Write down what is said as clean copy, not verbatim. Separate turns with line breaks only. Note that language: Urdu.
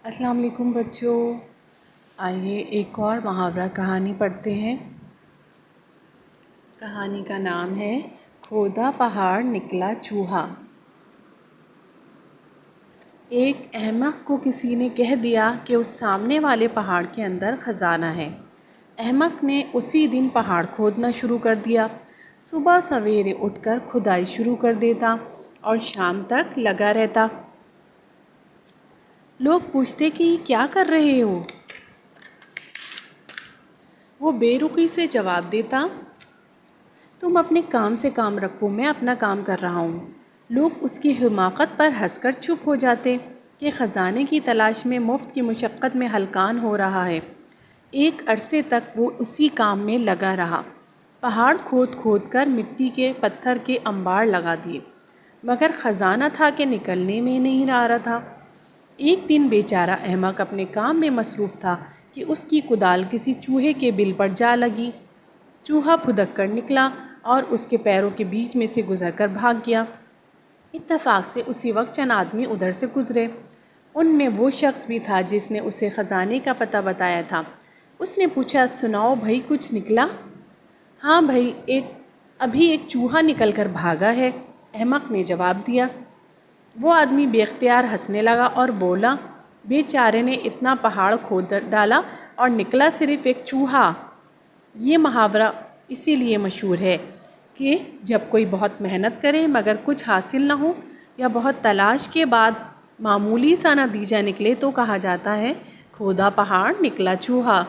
السلام علیکم بچوں، آئیے ایک اور محاورہ کہانی پڑھتے ہیں۔ کہانی کا نام ہے کھودا پہاڑ نکلا چوہا۔ ایک احمق کو کسی نے کہہ دیا کہ اس سامنے والے پہاڑ کے اندر خزانہ ہے۔ احمق نے اسی دن پہاڑ کھودنا شروع کر دیا۔ صبح سویرے اٹھ کر کھدائی شروع کر دیتا اور شام تک لگا رہتا۔ لوگ پوچھتے کہ کیا کر رہے ہو؟ وہ بے رخی سے جواب دیتا، تم اپنے کام سے کام رکھو، میں اپنا کام کر رہا ہوں۔ لوگ اس کی حماقت پر ہنس کر چپ ہو جاتے کہ خزانے کی تلاش میں مفت کی مشقت میں ہلکان ہو رہا ہے۔ ایک عرصے تک وہ اسی کام میں لگا رہا۔ پہاڑ کھود کھود کر مٹی کے پتھر کے انبار لگا دیے، مگر خزانہ تھا کہ نکلنے میں نہیں آ رہا تھا۔ ایک دن بیچارہ احمق اپنے کام میں مصروف تھا کہ اس کی کدال کسی چوہے کے بل پر جا لگی۔ چوہا پھدک کر نکلا اور اس کے پیروں کے بیچ میں سے گزر کر بھاگ گیا۔ اتفاق سے اسی وقت چند آدمی ادھر سے گزرے۔ ان میں وہ شخص بھی تھا جس نے اسے خزانے کا پتہ بتایا تھا۔ اس نے پوچھا، سناؤ بھائی، کچھ نکلا؟ ہاں بھائی، ابھی ایک چوہا نکل کر بھاگا ہے، احمق نے جواب دیا۔ وہ آدمی بے اختیار ہنسنے لگا اور بولا، بیچارے نے اتنا پہاڑ کھود ڈالا اور نکلا صرف ایک چوہا۔ یہ محاورہ اسی لیے مشہور ہے کہ جب کوئی بہت محنت کرے مگر کچھ حاصل نہ ہو یا بہت تلاش کے بعد معمولی سا نتیجہ نکلے تو کہا جاتا ہے کھودا پہاڑ نکلا چوہا۔